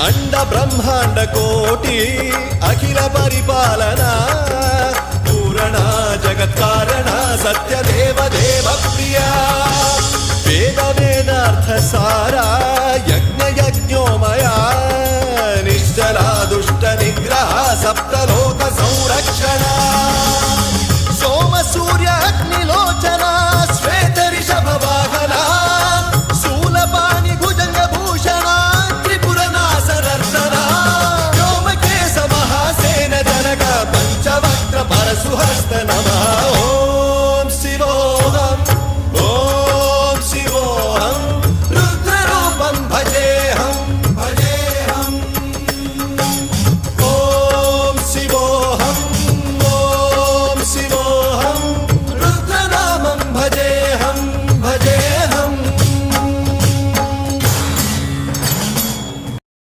अंड ब्रह्मांड कोटि अखिल परिपालना पूरणा जगत्कारणा सत्यदेव देव प्रिया वेद वेदार्थ सारा यज्ञ यज्ञोमया निश्चला दुष्ट निग्रह सप्तलो